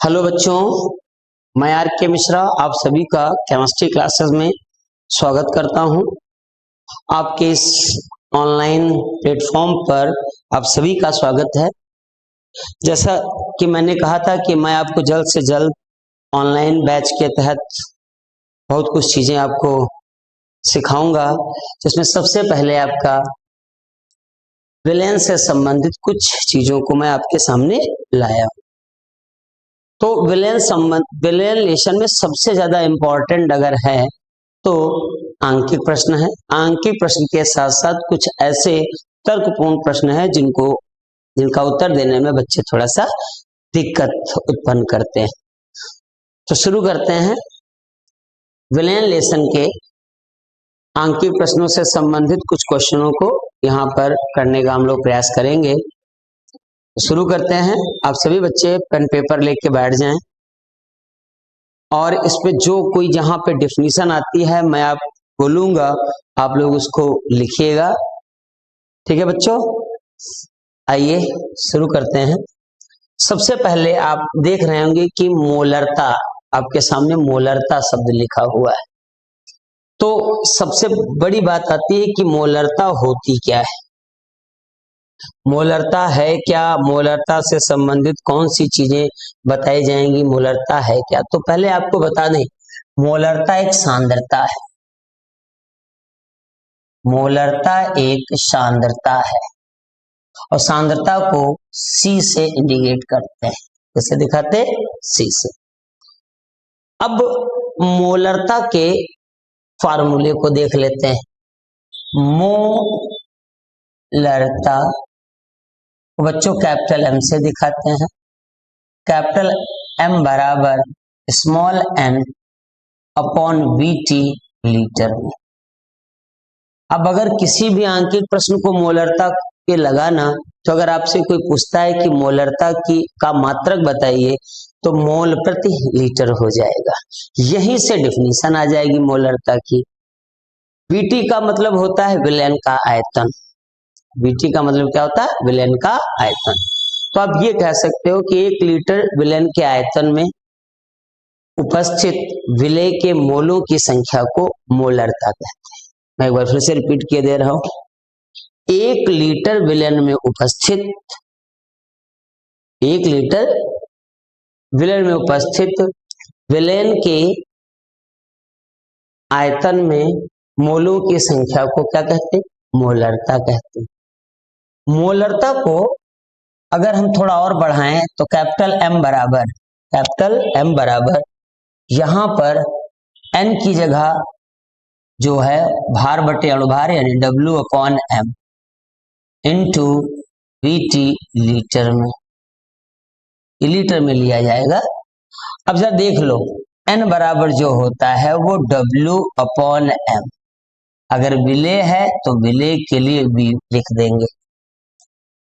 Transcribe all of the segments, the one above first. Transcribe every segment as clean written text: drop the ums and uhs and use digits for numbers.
Hello बच्चों, मैं are के मिश्रा आप सभी का केमिस्ट्री क्लासेस में स्वागत करता हूं। आपके इस ऑनलाइन प्लेटफॉर्म पर आप सभी का स्वागत है। जैसा कि मैंने कहा था कि मैं आपको जल्द से जल्द ऑनलाइन बैच के तहत बहुत कुछ चीजें आपको सिखाऊंगा, जिसमें सबसे पहले आपका विलयन से संबंधित कुछ चीजों को मैं आपके सामने लाया हूं। तो विलयन लेशन में सबसे ज्यादा इंपॉर्टेंट अगर है तो आंकिक प्रश्न है। आंकिक प्रश्न के साथ साथ कुछ ऐसे तर्कपूर्ण प्रश्न है जिनका उत्तर देने में बच्चे थोड़ा सा दिक्कत उत्पन्न करते हैं। तो शुरू करते हैं। विलयन लेशन के आंकिक प्रश्नों से संबंधित कुछ क्वेश्चनों को यहाँ पर करने का हम लोग प्रयास करेंगे। शुरू करते हैं। आप सभी बच्चे पेन पेपर लेके बैठ जाएं और इसमें जो कोई जहां पे डेफिनेशन आती है मैं आप बोलूंगा, आप लोग उसको लिखिएगा। ठीक है बच्चों, आइए शुरू करते हैं। सबसे पहले आप देख रहे होंगे कि मोलरता, आपके सामने मोलरता शब्द लिखा हुआ है। तो सबसे बड़ी बात आती है कि मोलरता होती क्या है, मोलरता है क्या, मोलरता से संबंधित कौन सी चीजें बताई जाएंगी, मोलरता है क्या। तो पहले आपको बता दें, मोलरता एक सांद्रता है। मोलरता एक सांद्रता है और सांद्रता को C से इंडिकेट करते हैं। कैसे दिखाते? C से। अब मोलरता के फार्मूले को देख लेते हैं। मोलरता बच्चों कैपिटल M से दिखाते हैं। कैपिटल M बराबर small n upon VT litre में। अब अगर किसी भी आंकिक प्रश्न को मोलरता के लगाना, तो अगर आपसे कोई पूछता है कि मोलरता की का मात्रक बताइए, तो मोल प्रति लीटर हो जाएगा। यहीं से डिफिनीशन आ जाएगी मोलरता की। VT का मतलब होता है विलयन का आयतन। VT का मतलब क्या होता है? विलयन का आयतन। तो आप ये कह सकते हो कि 1 लीटर विलयन के आयतन में उपस्थित विलय के मोलों की संख्या को मोलरता कहते हैं। मैं एक बार फिर से रिपीट किए दे रहा हूं। 1 लीटर विलयन में उपस्थित 1 लीटर विलयन में उपस्थित विलयन के आयतन में मोलों की संख्या को क्या कहते हैं? मोलरता कहते हैं। मोलरता को अगर हम थोड़ा और बढ़ाएं तो कैपिटल M बराबर यहां पर N की जगह जो है भार बटे अणुभार यानी W upon M into VT litre में, लीटर में लिया जाएगा। अब जरा देख लो, N बराबर जो होता है वो W अपॉन M। अगर विलय है तो विलय के लिए B लिख देंगे,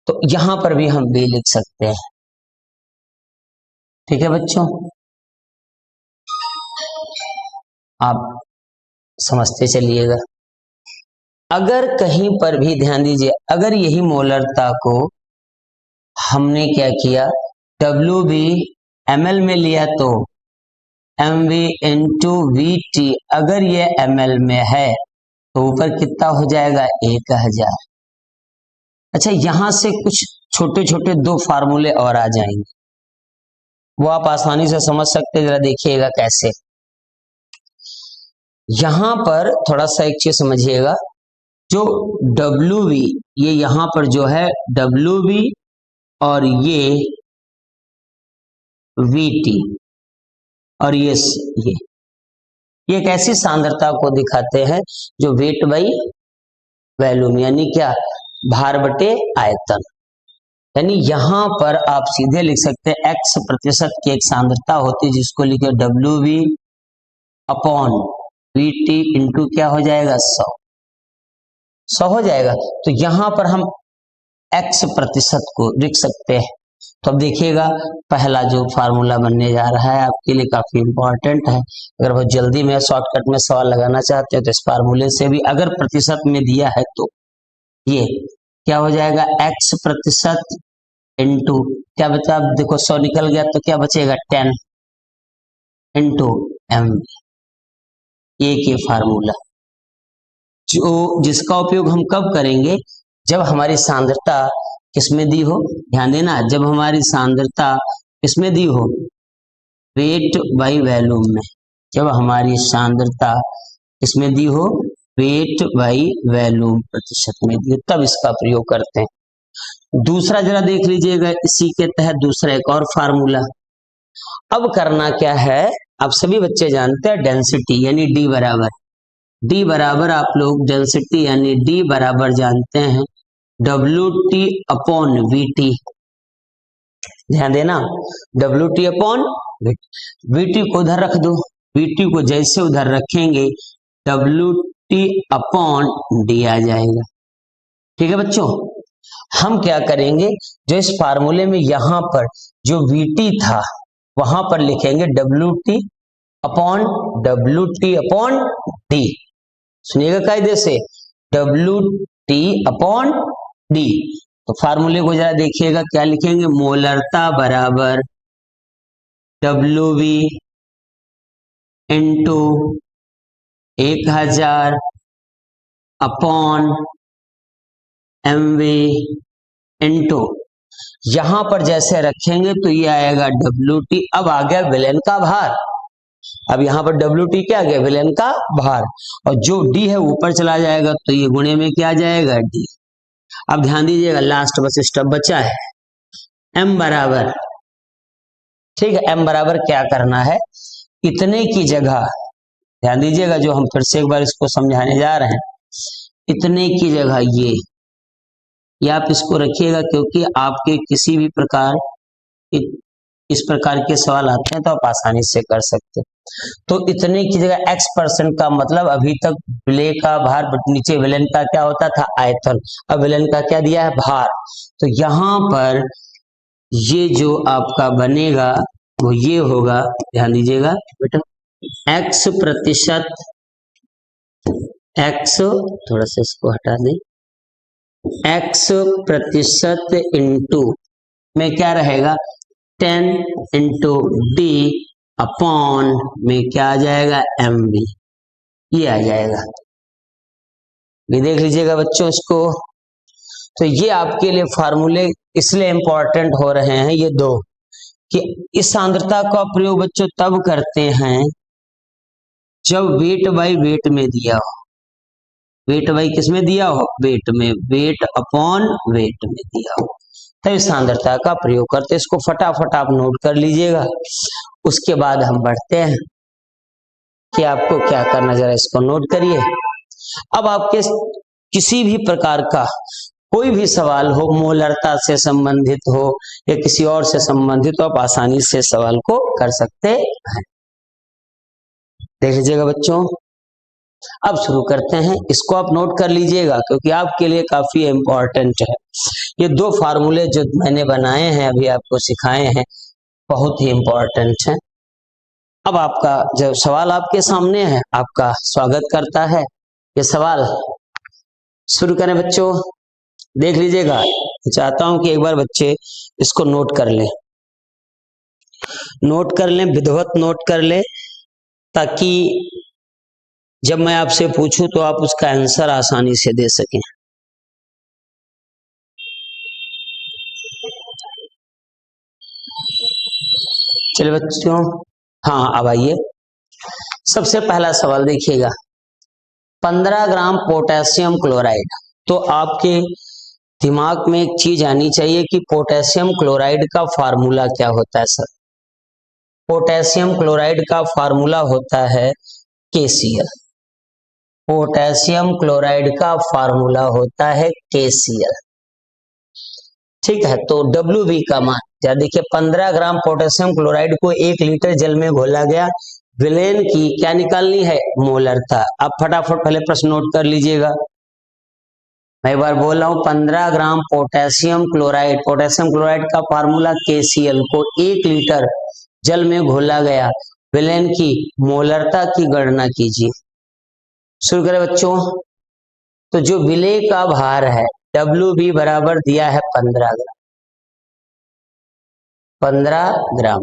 तो यहां पर भी हम B लिख सकते हैं। ठीक है बच्चों, आप समझते चलिएगा। अगर कहीं पर भी ध्यान दीजिए, अगर यही मोलरता को हमने क्या किया, WB ml में लिया तो MV इंटू VT, अगर ये ml में है तो ऊपर कितना हो जाएगा? 1000। अच्छा, यहां से कुछ छोटे छोटे 2 फार्मूले और आ जाएंगे, वो आप आसानी से समझ सकते हैं। जरा देखिएगा कैसे। यहां पर थोड़ा सा एक चीज समझिएगा, जो WB ये यहां पर जो है WB और ये VT और ये एक ऐसी सांद्रता को दिखाते हैं जो वेट बाई वॉल्यूम यानी क्या, भार बटे आयतन। यानी यहां पर आप सीधे लिख सकते हैं X% की एक सांद्रता होती है जिसको लिखे WB अपॉन VT इंटू क्या हो जाएगा? 100 हो जाएगा। तो यहां पर हम X% को लिख सकते हैं। तो अब देखिएगा, पहला जो फार्मूला बनने जा रहा है आपके लिए काफी इंपॉर्टेंट है। अगर बहुत जल्दी में शॉर्टकट में सवाल लगाना चाहते हो तो इस फार्मूले से भी, अगर प्रतिशत में दिया है तो ये क्या हो जाएगा? X% इंटू क्या बचा, अब देखो 100 निकल गया तो क्या बचेगा 10 इंटू एम, एक ये फार्मूला जो जिसका उपयोग हम कब करेंगे, जब हमारी सांद्रता किसमें दी हो, ध्यान देना, जब हमारी सांद्रता किसमें दी हो, वेट बाई वॉल्यूम में, जब हमारी सांद्रता किसमें दी हो, वेट बाई वॉल्यूम प्रतिशत में दी हो, तब इसका प्रयोग करते हैं। दूसरा जरा देख लीजिएगा, इसी के तहत दूसरा एक और फार्मूला। अब करना क्या है, आप सभी बच्चे जानते हैं डेंसिटी यानी डी बराबर आप लोग डेंसिटी यानी डी बराबर जानते हैं W T upon we T, ध्यान देना, W T upon we T को उधर रख दो, वी टी को जैसे उधर रखेंगे डब्ल्यू टी अपॉन डी आ जाएगा। ठीक है बच्चों, हम क्या करेंगे, जो इस फार्मूले में यहां पर जो वी टी था वहां पर लिखेंगे डब्ल्यू टी अपॉन डी, सुनिएगा कायदे से, डब्ल्यू टी अपॉन डी। तो फार्मूले को जरा देखिएगा, क्या लिखेंगे, मोलरता बराबर W V into 1000 upon M V into, यहां पर जैसे रखेंगे तो ये आएगा डब्ल्यू टी, अब आ गया विलेन का भार, अब यहां पर डब्ल्यू टी क्या आ गया, विलेन का भार, और जो डी है ऊपर चला जाएगा तो ये गुणे में क्या आ जाएगा, डी। अब ध्यान दीजिएगा, लास्ट बस स्टेप बचा है, एम बराबर, ठीक है, एम बराबर क्या करना है, इतने की जगह, ध्यान दीजिएगा, जो हम फिर से एक बार इसको समझाने जा रहे हैं, इतने की जगह ये आप इसको रखिएगा, क्योंकि आपके किसी भी प्रकार इस प्रकार के सवाल आते हैं तो आप आसानी से कर सकते हैं। तो इतने की जगह x% का मतलब, अभी तक विलेय का भार, नीचे विलेन का क्या होता था, आयतन, अब विलेन का क्या दिया है, भार, तो यहां पर ये जो आपका बनेगा वो ये होगा, ध्यान दीजिएगा बेटा, x%, x थोड़ा सा इसको हटा दें, x% इंटू में क्या रहेगा 10 इंटू डी अपॉन में क्या आ जाएगा, एम बी, ये आ जाएगा, ये देख लीजिएगा बच्चों इसको। तो ये आपके लिए फार्मूले इसलिए इंपॉर्टेंट हो रहे हैं ये दो, कि इस सांद्रता का प्रयोग बच्चों तब करते हैं जब वेट बाई वेट में दिया हो, वेट बाई किस में दिया हो, वेट में, वेट अपॉन वेट में दिया हो, तो इस सांद्रता का प्रयोग करते, इसको फटाफट आप नोट कर लीजिएगा। उसके बाद हम बढ़ते हैं कि आपको क्या करना, जरा इसको नोट करिए। अब आपके किसी भी प्रकार का कोई भी सवाल हो, मोलरता से संबंधित हो या किसी और से संबंधित, तो आप आसानी से सवाल को कर सकते हैं। देख लीजिएगा बच्चों, अब शुरू करते हैं, इसको आप नोट कर लीजिएगा क्योंकि आपके लिए काफी इंपॉर्टेंट है। ये दो फार्मूले जो मैंने बनाए हैं, अभी आपको सिखाए हैं, बहुत ही इंपॉर्टेंट है। अब आपका जब सवाल आपके सामने है, आपका स्वागत करता है, ये सवाल शुरू करें बच्चों, देख लीजिएगा, चाहता हूं कि एक बार बच्चे इसको नोट कर लें, विधिवत नोट कर लें, ताकि जब मैं आपसे पूछूं तो आप उसका आंसर आसानी से दे सकें। चलिए बच्चों, हाँ अब आइए, सबसे पहला सवाल देखिएगा, 15 ग्राम पोटेशियम क्लोराइड, तो आपके दिमाग में एक चीज आनी चाहिए कि पोटेशियम क्लोराइड का फार्मूला क्या होता है। सर, पोटेशियम क्लोराइड का फार्मूला होता है KCl, पोटेशियम क्लोराइड का फार्मूला होता है KCl, ठीक है। तो WB का मान, या देखिए 15 ग्राम पोटेशियम क्लोराइड को 1 लीटर जल में घोला गया, विलेन की क्या निकालनी है, मोलरता। अब फटाफट पहले प्रश्न नोट कर लीजिएगा, मैं एक बार बोल रहा हूं, 15 ग्राम पोटेशियम क्लोराइड का फार्मूला KCl को 1 लीटर जल में घोला गया, विलेन की मोलरता की गणना कीजिए। शुरू करें बच्चों, तो जो विलेय का भार है WB बराबर दिया है 15 ग्राम, 15 ग्राम।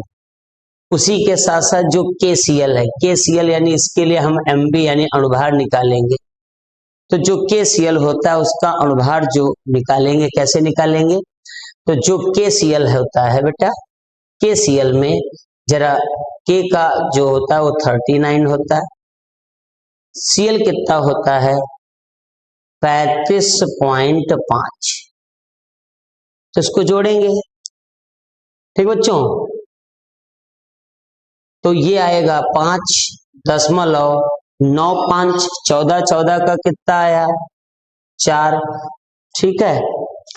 उसी के साथ साथ जो KCl है, KCl यानी इसके लिए हम MB यानी अणुभार निकालेंगे। तो जो KCl होता है उसका अणुभार जो निकालेंगे, कैसे निकालेंगे? तो जो KCl होता है बेटा, KCl में जरा K का जो होता है वो 39 होता है, Cl कितना होता है? 35.5। तो इसको जोड़ेंगे, ठीक बच्चों। तो ये आएगा 5.95, 14 14 का कितना आया? 4, ठीक है।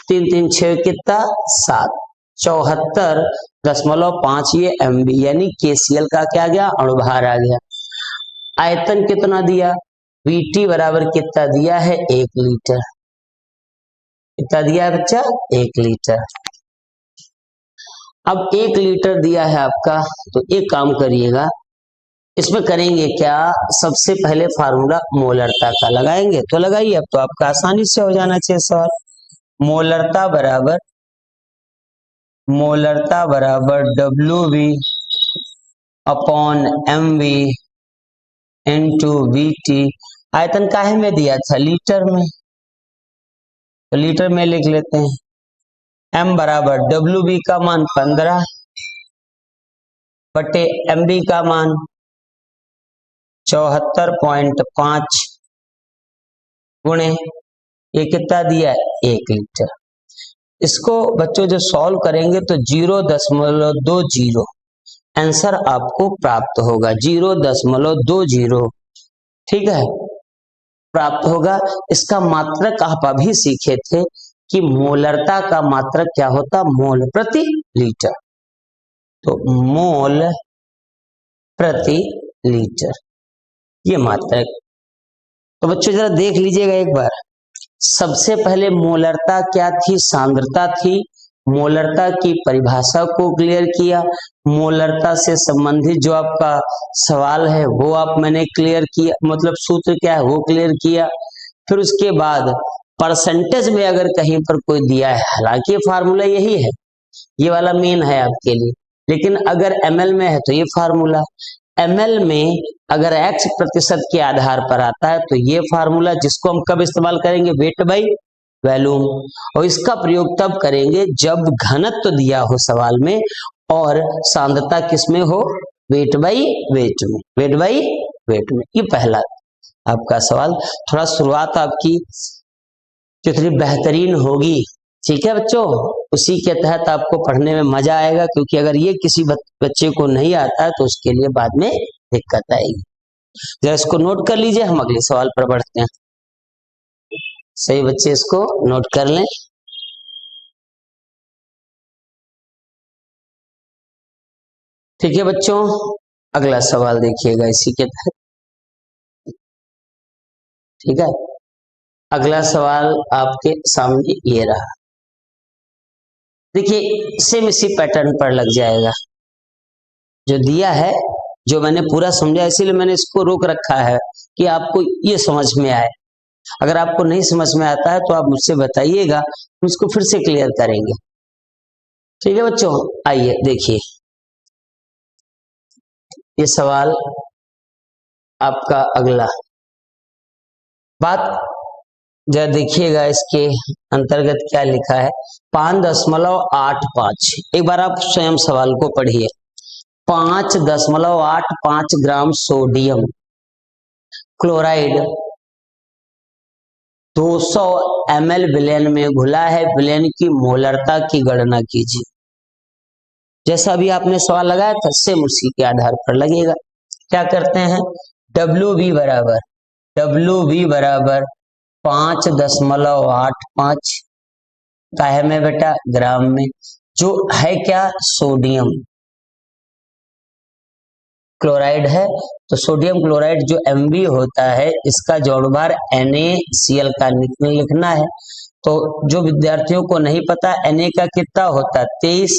3 3 6 कितना? 7, 74.5 ये MB यानी KCl का क्या गया? अणुभार आ गया। आयतन कितना दिया? VT बराबर कितना दिया है? 1 लीटर। कितना दिया है बच्चा? 1 लीटर। अब 1 लीटर दिया है आपका, तो एक काम करिएगा, इसमें करेंगे क्या? सबसे पहले फार्मूला मोलरता का लगाएंगे। तो लगाइए, अब तो आपका आसानी से हो जाना चाहिए सवाल। मोलरता बराबर WV upon MV into VT। आयतन काहे में दिया था? लीटर में, तो लीटर में लिख लेते हैं। M बराबर WV का मान 15 बटे MB का मान 74.5 गुणे ये कितना दिया है? 1 लीटर। इसको बच्चों जो सॉल्व करेंगे तो 0.20 आंसर आपको प्राप्त होगा। 0.20, ठीक है, प्राप्त होगा। इसका मात्रक आप अभी सीखे थे कि मोलरता का मात्रक क्या होता? मोल प्रति लीटर। तो मोल प्रति लीटर ये मात्रक। तो बच्चों जरा देख लीजिएगा एक बार। सबसे पहले मोलरता क्या थी? सांद्रता थी। मोलरता की परिभाषा को क्लियर किया, मोलरता से संबंधित जो आपका सवाल है वो मैंने क्लियर किया, मतलब सूत्र क्या है वो क्लियर किया। फिर उसके बाद परसेंटेज में अगर कहीं पर कोई दिया है, हालांकि ये फार्मूला यही है, ये वाला मेन है आपके लिए, लेकिन अगर ml में है तो ये फार्मूला, ml में अगर x% के आधार पर आता है तो ये फार्मूला, जिसको हम कब इस्तेमाल करेंगे? Weight by volume. और इसका प्रयोग तब करेंगे जब घनत्व दिया हो सवाल में और सांद्रता किसमें हो? वेट बाई वेट में, वेट बाई वेट में। ये पहला आपका सवाल। थोड़ा शुरुआत आपकी जितनी बेहतरीन होगी, ठीक है बच्चों, उसी के तहत आपको पढ़ने में मजा आएगा, क्योंकि अगर ये किसी बच्चे को नहीं आता है तो उसके लिए बाद में दिक्कत आएगी। जरा इसको नोट कर लीजिए, हम अगले सवाल पर बढ़ते हैं। सही बच्चे इसको नोट कर लें। ठीक है बच्चों, अगला सवाल देखिएगा इसी के तहत, ठीक है। अगला सवाल आपके सामने ये रहा, देखिए सेम इसी पैटर्न पर लग जाएगा जो दिया है, जो मैंने पूरा समझा, इसीलिए मैंने इसको रोक रखा है कि आपको ये समझ में आए। अगर आपको नहीं समझ में आता है तो आप मुझसे बताइएगा, हम इसको फिर से क्लियर करेंगे। ठीक है बच्चों, आइए देखिए ये सवाल आपका अगला। बात जरा देखिएगा, इसके अंतर्गत क्या लिखा है? 5.85। एक बार आप स्वयं सवाल को पढ़िए। 5.85 ग्राम सोडियम क्लोराइड 200 ml विलयन में घुला है, विलयन की मोलरता की गणना कीजिए। जैसा अभी आपने सवाल लगाया था सेम उसी के आधार पर लगेगा। क्या करते हैं? WV बराबर 5.85 काहे में बेटा? ग्राम में। जो है क्या? सोडियम क्लोराइड है, तो सोडियम क्लोराइड जो MB होता है, इसका जोड़भार NaCl का लिखना है। तो जो विद्यार्थियों को नहीं पता Na का कितना होता है 23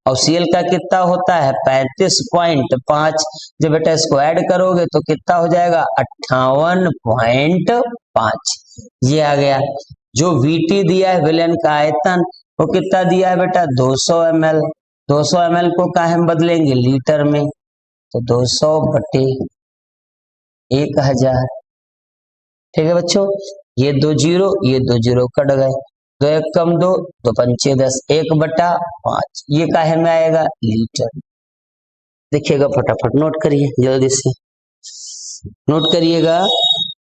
और Cl का कितना होता है 35.5, जब बेटा इसको ऐड करोगे तो कितना हो जाएगा 58.5, ये आ गया। जो VT दिया है विलयन का आयतन, वो कितना दिया है बेटा 200 ml। 200 ml को क्या हम बदलेंगे लीटर में, तो 200 बटे 1000। ठीक है बच्चों, ये 2 जीरो ये 2 जीरो कट गए, 2 एक कम 2, 2 पंचे 10, 1/5 ये काहे में आएगा लीटर। देखिएगा फटाफट नोट करिए, जल्दी से नोट करिएगा।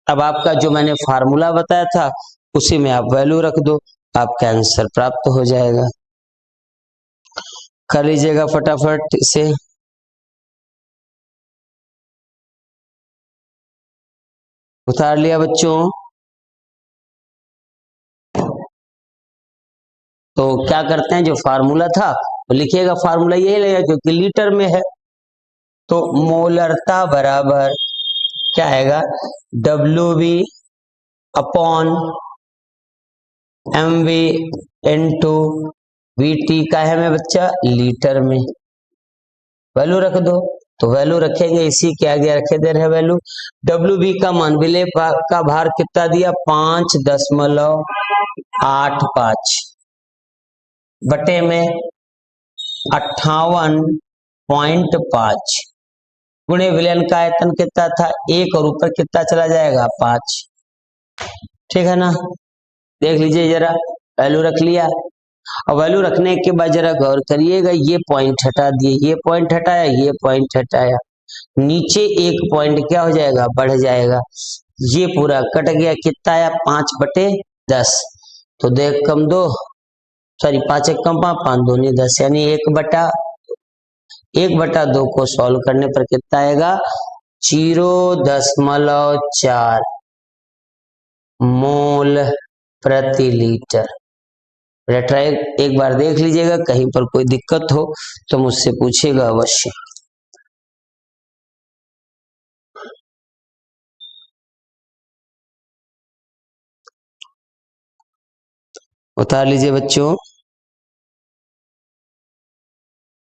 अब आपका जो मैंने फार्मूला बताया था उसी में आप वैल्यू रख दो, आपका आंसर प्राप्त हो जाएगा। कर लीजिएगा फटाफट इसे। उतार लिया बच्चों, तो क्या करते हैं, जो फार्मूला था वो लिखिएगा, फार्मूला यही लगेगा क्योंकि लीटर में है। तो मोलरता बराबर क्या आएगा, WV upon MV into VT का है में बच्चा लीटर में। वैल्यू रख दो, तो वैल्यू रखेंगे, इसी के आगे रखे दे रहे वैल्यू। WV का मान, विलेय का भार कितना दिया 5.85 बटे में 58.5 गुणे विलयन का आयतन कितना था 1 और ऊपर कितना चला जाएगा 5। ठीक है ना, देख लीजिए जरा, वैल्यू रख लिया। और वैल्यू रखने के बाद जरा गौर करिएगा, ये पॉइंट हटा दिए, ये पॉइंट हटाया, ये पॉइंट हटाया, नीचे एक पॉइंट क्या हो जाएगा बढ़ जाएगा, ये पूरा कट गया, कितना आया 5/10, तो 2 एक कम 2, सॉरी 5 एक कम 5 दूनी 10, यानी 1/2 को सॉल्व करने पर कितना आएगा 0.4 मोल प्रति लीटर। ट्राई एक बार देख लीजिएगा, कहीं पर कोई दिक्कत हो तो मुझसे पूछिएगा अवश्य। उतार लीजिए बच्चों,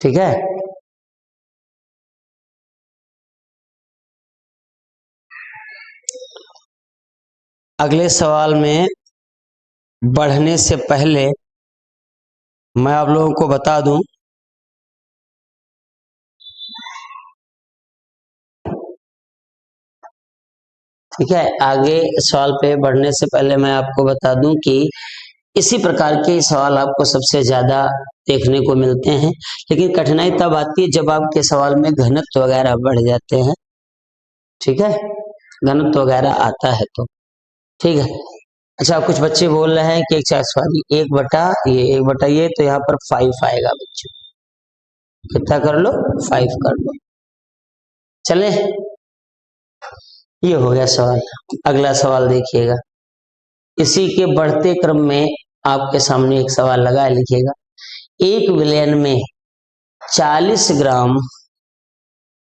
ठीक है। अगले सवाल में बढ़ने से पहले मैं आप लोगों को बता दूं, ठीक है, आगे सवाल पे बढ़ने से पहले मैं आपको बता दूं कि इसी प्रकार के सवाल आपको सबसे ज्यादा देखने को मिलते हैं, लेकिन कठिनाई तब आती है जब आपके सवाल में घनत्व वगैरह बढ़ जाते हैं। ठीक है, घनत्व वगैरह आता है तो ठीक है। अच्छा, कुछ बच्चे बोल रहे हैं कि सॉरी 1/ये तो यहाँ पर 5 आएगा बच्चों, कितना कर लो 5 कर लो। चले, ये हो गया सवाल। अगला सवाल देखिएगा, इसी के बढ़ते क्रम में आपके सामने एक सवाल लगा है, लिखिएगा। एक विलयन में 40 ग्राम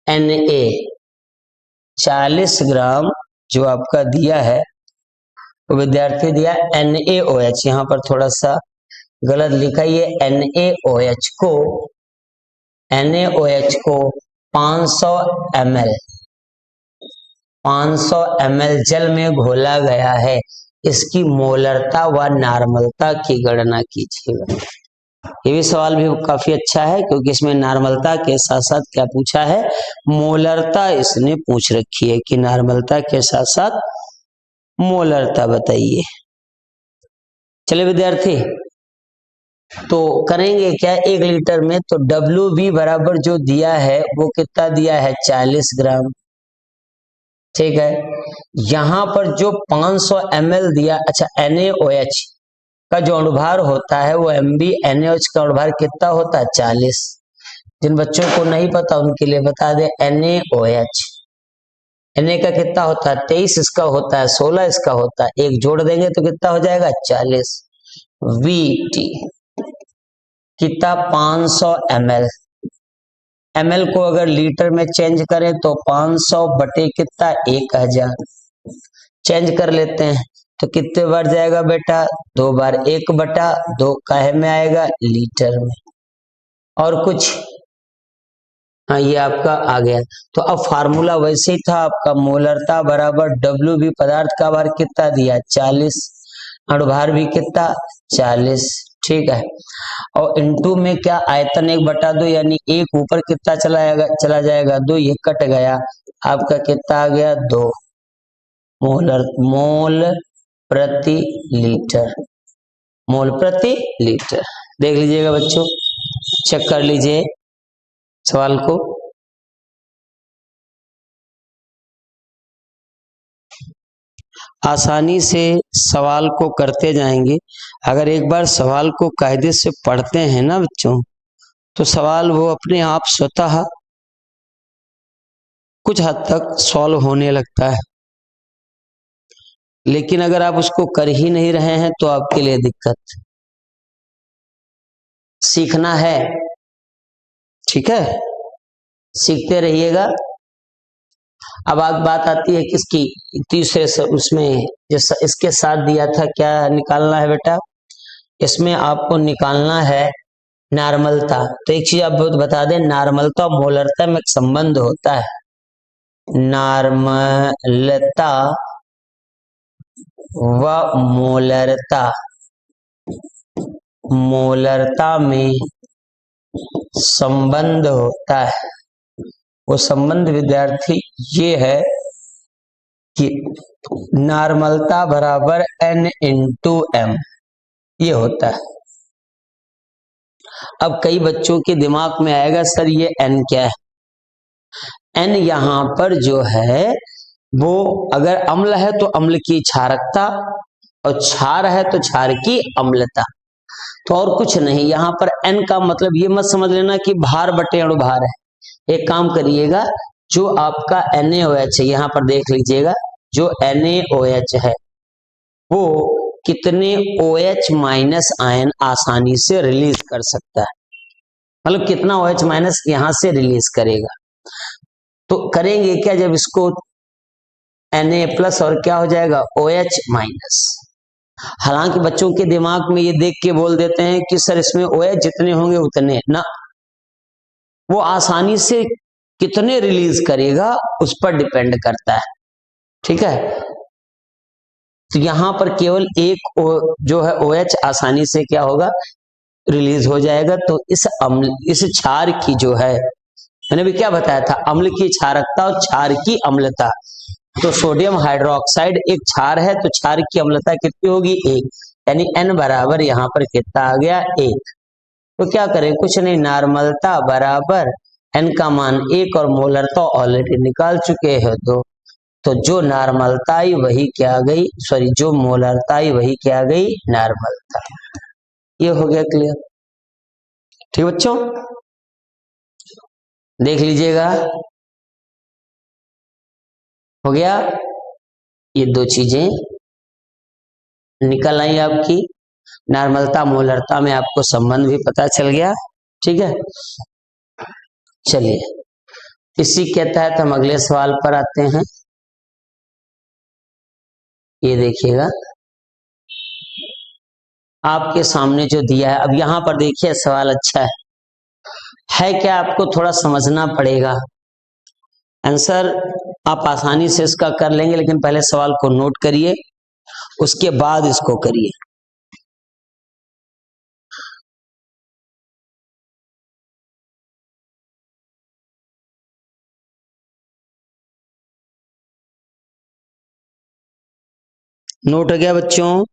Na, 40 ग्राम जो आपका दिया है वो विद्यार्थी दिया NaOH, यहाँ पर थोड़ा सा गलत लिखा, ये NaOH को 500 ml जल में घोला गया है, इसकी मोलरता व नार्मलता की गणना कीजिएगा। ये भी सवाल भी काफी अच्छा है क्योंकि इसमें नार्मलता के साथ साथ क्या पूछा है, मोलरता इसने पूछ रखी है कि नार्मलता के साथ साथ मोलरता बताइए। चले विद्यार्थी, तो करेंगे क्या, 1 लीटर में तो WV बराबर जो दिया है वो कितना दिया है 40 ग्राम। ठीक है, यहां पर जो 500 ml दिया, अच्छा NaOH का जो अणुभार होता है वो MB NaOH का अणुभार कितना होता है 40। जिन बच्चों को नहीं पता उनके लिए बता दें, NaOH Na का कितना होता है 23, इसका होता है 16, इसका होता है 1, जोड़ देंगे तो कितना हो जाएगा 40। VT कितना 500 ml, ml को अगर लीटर में चेंज करें तो 500 बटे कितना 1000, चेंज कर लेते हैं तो कितने बार जाएगा बेटा 2 बार, 1/2 काहे में आएगा लीटर में। और कुछ, हाँ ये आपका आ गया। तो अब फार्मूला वैसे ही था आपका, मोलरता बराबर WV, पदार्थ का भार कितना दिया 40, अणुभार भी कितना 40। ठीक है। और इनटू में क्या, आयतन 1/2, यानी एक ऊपर कितना चला जाएगा 2, ये कट गया, आपका कितना आ गया 2 मोल प्रति लीटर, मोल प्रति लीटर। देख लीजिएगा बच्चों, चेक कर लीजिए सवाल को। आसानी से सवाल को करते जाएंगे। अगर एक बार सवाल को कायदे से पढ़ते हैं ना बच्चों, तो सवाल वो अपने आप स्वतः कुछ हद तक सॉल्व होने लगता है। लेकिन अगर आप उसको कर ही नहीं रहे हैं तो आपके लिए दिक्कत। सीखना है, ठीक है, सीखते रहिएगा। अब आज बात आती है किसकी, तीसरे से, उसमें जिस इसके साथ दिया था, क्या निकालना है बेटा, इसमें आपको निकालना है नॉर्मलता। तो एक चीज आप बता दें, नॉर्मलता और मोलरता में एक संबंध होता है। नॉर्मलता व मोलरता, मोलरता में संबंध होता है। वो संबंध विद्यार्थी ये है कि नॉर्मलता बराबर n इंटू एम, ये होता है। अब कई बच्चों के दिमाग में आएगा सर ये n क्या है। n यहां पर जो है वो अगर अम्ल है तो अम्ल की क्षारकता, और क्षार है तो क्षार की अम्लता, तो और कुछ नहीं। यहां पर n का मतलब ये मत समझ लेना कि भार बटे अणुभार है। एक काम करिएगा, जो आपका NaOH है, यहां पर देख लीजिएगा, जो NaOH है वो कितने OH माइनस आयन आसानी से रिलीज कर सकता है, मतलब कितना OH माइनस यहां से रिलीज करेगा। तो करेंगे क्या, जब इसको Na प्लस और क्या हो जाएगा OH माइनस। हालांकि बच्चों के दिमाग में ये देख के बोल देते हैं कि सर इसमें OH जितने होंगे उतने ना, वो आसानी से कितने रिलीज करेगा उस पर डिपेंड करता है, ठीक है। तो यहां पर केवल एक जो है OH आसानी से क्या होगा, रिलीज हो जाएगा। तो इस अम्ल, इस क्षार की जो है, मैंने भी क्या बताया था, अम्ल की क्षारकता और क्षार की अम्लता। तो सोडियम हाइड्रोक्साइड एक क्षार है, तो क्षार की अम्लता कितनी होगी 1, यानी n बराबर यहाँ पर कितना आ गया 1। तो क्या करें, कुछ नहीं, नॉर्मलता बराबर n का मान 1 और मोलरता ऑलरेडी निकाल चुके हैं तो जो नॉर्मलता आई वही क्या गई, सॉरी जो मोलरता आई वही क्या गई नॉर्मलता। ये हो गया क्लियर, ठीक बच्चों, देख लीजिएगा, हो गया। ये दो चीजें निकल आई आपकी, नॉर्मलता मोलरता में आपको संबंध भी पता चल गया, ठीक है। चलिए इसी के तहत हम अगले सवाल पर आते हैं। ये देखिएगा आपके सामने जो दिया है, अब यहां पर देखिए सवाल अच्छा है क्या, आपको थोड़ा समझना पड़ेगा। आंसर आप आसानी से इसका कर लेंगे, लेकिन पहले सवाल को नोट करिए, उसके बाद इसको करिए। नोट हो गया बच्चों?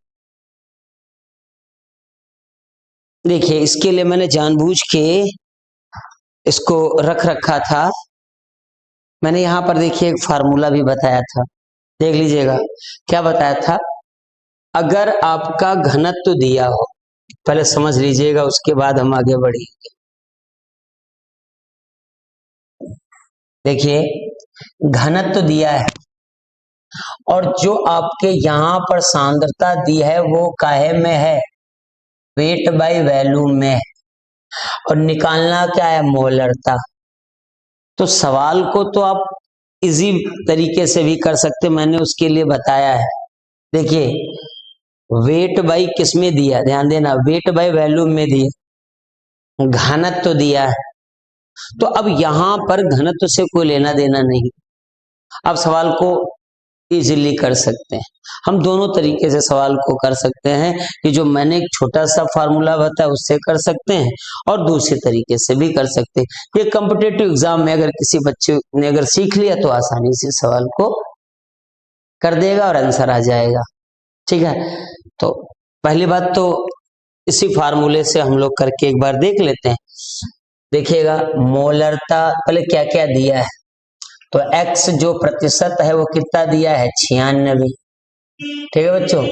देखिए इसके लिए मैंने जानबूझ के इसको रख रखा था। मैंने यहां पर देखिए एक फार्मूला भी बताया था, देख लीजिएगा क्या बताया था। अगर आपका घनत्व दिया हो, पहले समझ लीजिएगा उसके बाद हम आगे बढ़ेंगे। देखिए घनत्व दिया है और जो आपके यहां पर सांद्रता दी है वो काहे में है, वेट बाय वॉल्यूम में, और निकालना क्या है मोलरता। तो सवाल को तो आप इजी तरीके से भी कर सकते, मैंने उसके लिए बताया है। देखिए वेट बाई किस में दिया, ध्यान देना, वेट बाई वॉल्यूम में दिया, घनत्व तो दिया है। तो अब यहां पर घनत्व से कोई लेना देना नहीं। अब सवाल को इजीली कर सकते हैं। हम दोनों तरीके से सवाल को कर सकते हैं कि जो मैंने एक छोटा सा फार्मूला बताया उससे कर सकते हैं और दूसरे तरीके से भी कर सकते हैं। ये कॉम्पिटिटिव एग्जाम में अगर किसी बच्चे ने अगर सीख लिया तो आसानी से सवाल को कर देगा और आंसर आ जाएगा। ठीक है, तो पहली बात तो इसी फार्मूले से हम लोग करके एक बार देख लेते हैं। देखिएगा मोलरता पहले क्या क्या दिया है, तो x जो प्रतिशत है वो कितना दिया है 96। ठीक है बच्चों,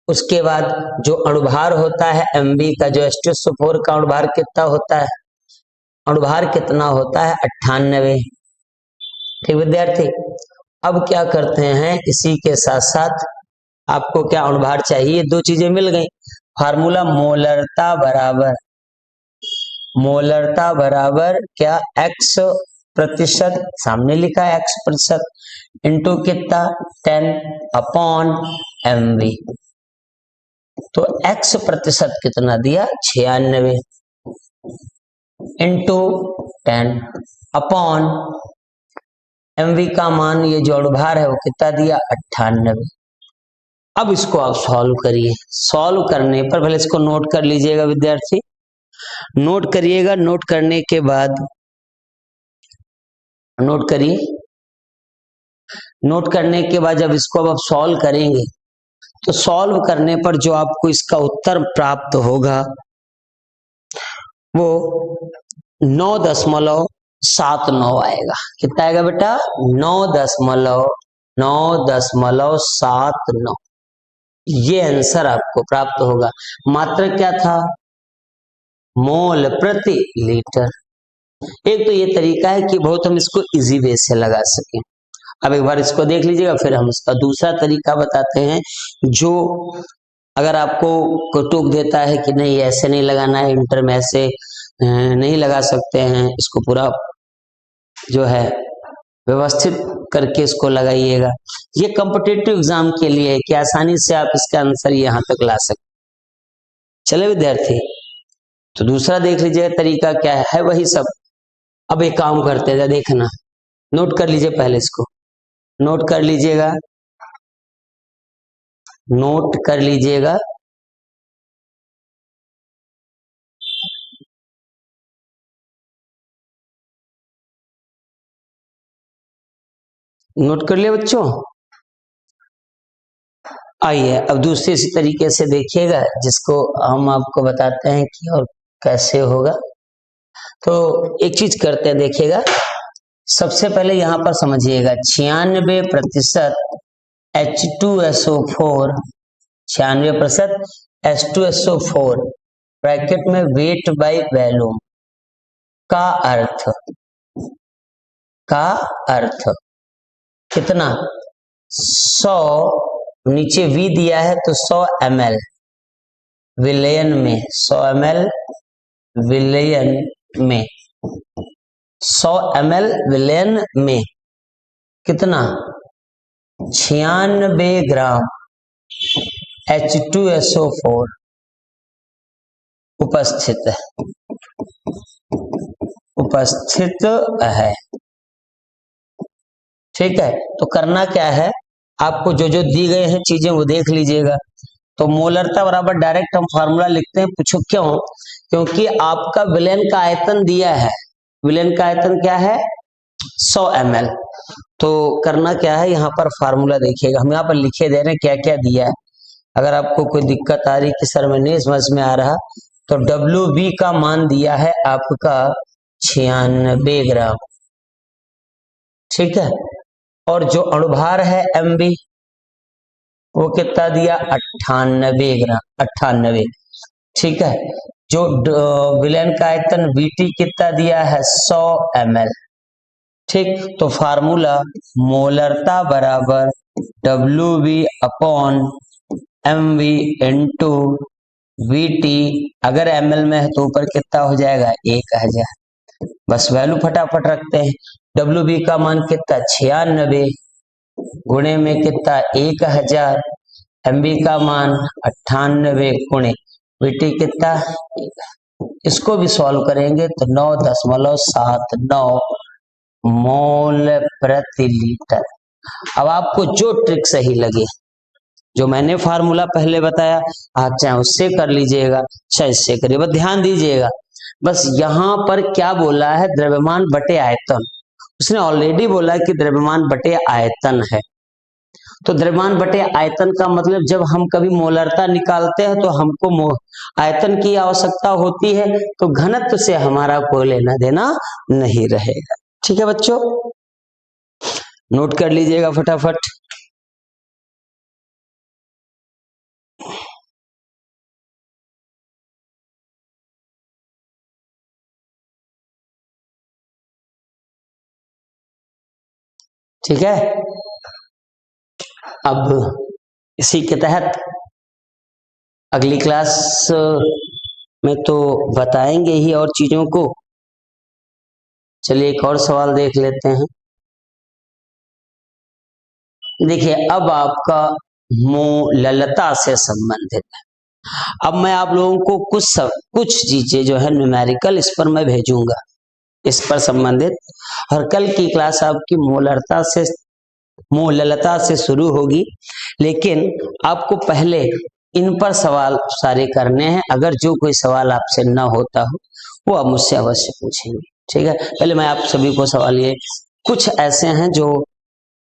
उसके बाद जो अणुभार होता है mb का, जो H2SO4 का अणुभार कितना होता है, अणुभार कितना होता है 98। ठीक विद्यार्थी, अब क्या करते हैं, इसी के साथ साथ आपको क्या अणुभार चाहिए, दो चीजें मिल गई। फार्मूला मोलरता बराबर क्या x प्रतिशत, सामने लिखा है x प्रतिशत इंटू कितना 10/mv। तो x प्रतिशत कितना दिया 96 इंटू 10/mv का मान, ये जो अणुभार है वो कितना दिया 98। अब इसको आप सॉल्व करिए। सॉल्व करने पर पहले इसको नोट कर लीजिएगा विद्यार्थी, नोट करिएगा। नोट करने के बाद नोट करिए, नोट करने के बाद जब इसको अब आप सॉल्व करेंगे तो सॉल्व करने पर जो आपको इसका उत्तर प्राप्त होगा वो 9.79 आएगा। कितना आएगा बेटा 9.79। ये आंसर आपको प्राप्त होगा। मात्रक क्या था, मोल प्रति लीटर। एक तो ये तरीका है कि बहुत हम इसको इजी वे से लगा सकें। अब एक बार इसको देख लीजिएगा, फिर हम इसका दूसरा तरीका बताते हैं, जो अगर आपको कोई टोक देता है कि नहीं ऐसे नहीं लगाना है, इंटर में ऐसे नहीं लगा सकते हैं, इसको पूरा जो है व्यवस्थित करके इसको लगाइएगा। ये कॉम्पिटिटिव एग्जाम के लिए है कि आसानी से आप इसका आंसर यहाँ तक ला सकते। चले विद्यार्थी, तो दूसरा देख लीजिएगा तरीका क्या है वही सब। अब एक काम करते हैं, देखना, नोट कर लीजिए, पहले इसको नोट कर लीजिएगा, नोट कर लीजिएगा। नोट कर लिया बच्चों। आइए अब दूसरे इसी तरीके से देखिएगा, जिसको हम आपको बताते हैं कि और कैसे होगा। तो एक चीज करते हैं, देखिएगा, सबसे पहले यहां पर समझिएगा 96% H2SO4, 96% H2SO4 ब्रैकेट में वेट बाय वॉल्यूम का अर्थ कितना 100, नीचे V दिया है तो 100 ml विलयन में, 100 ml विलयन में, 100 ml विलयन में कितना 96 ग्राम H2SO4 उपस्थित है। ठीक है, तो करना क्या है, आपको जो जो दी गए हैं चीजें वो देख लीजिएगा। तो मोलरता बराबर डायरेक्ट हम फार्मूला लिखते हैं, पूछो क्यों, क्योंकि आपका विलयन का आयतन दिया है, विलयन का आयतन क्या है 100 ml। तो करना क्या है, यहाँ पर फार्मूला देखिएगा, हम यहाँ पर लिखे दे रहे हैं क्या क्या दिया है। अगर आपको कोई दिक्कत आ रही कि सर मैं नहीं समझ में आ रहा, तो WB का मान दिया है आपका 96 ग्राम। ठीक है, और जो अणुभार है MB वो कितना दिया 98 ग्राम, 98। ठीक है, जो विलयन का आयतन VT कितना दिया है 100 ml। ठीक, तो फार्मूला मोलरता बराबर WB/MV इंटू VT, अगर ml में है तो ऊपर कितना हो जाएगा 1000। बस वैल्यू फटाफट रखते हैं, WB का मान कितना 96 गुणे में कितना 1000, MB का मान 98 गुणे VT कितना, इसको भी सॉल्व करेंगे तो 9.79 मोल प्रति लीटर। अब आपको जो ट्रिक सही लगे, जो मैंने फार्मूला पहले बताया, आप चाहे उससे कर लीजिएगा, चाहे इससे करिए, बस ध्यान दीजिएगा। बस यहाँ पर क्या बोला है, द्रव्यमान बटे आयतन। उसने ऑलरेडी बोला है कि द्रव्यमान बटे आयतन है। तो द्रव्यमान बटे आयतन का मतलब जब हम कभी मोलरता निकालते हैं तो हमको आयतन की आवश्यकता होती है, तो घनत्व से हमारा कोई लेना देना नहीं रहेगा। ठीक है बच्चों, नोट कर लीजिएगा फटाफट। ठीक है, अब इसी के तहत अगली क्लास में तो बताएंगे ही और चीजों को। चलिए एक और सवाल देख लेते हैं। देखिए, अब आपका मोललता से संबंधित है। अब मैं आप लोगों को कुछ चीजें जो है न्यूमेरिकल इस पर मैं भेजूंगा, इस पर संबंधित। और कल की क्लास आपकी मोललता से शुरू होगी, लेकिन आपको पहले इन पर सवाल सारे करने हैं। अगर जो कोई सवाल आपसे न होता हो वो आप मुझसे अवश्य पूछेंगे। ठीक है, पहले मैं आप सभी को सवाल, ये कुछ ऐसे हैं जो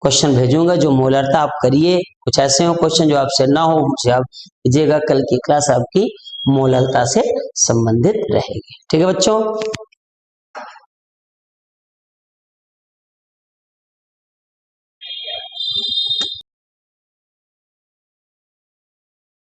क्वेश्चन भेजूंगा, जो मोलरता आप करिए। कुछ ऐसे हो क्वेश्चन जो आपसे ना हो, मुझे आप भेजिएगा। कल की क्लास आपकी मोलरता से संबंधित रहेगी। ठीक है बच्चों।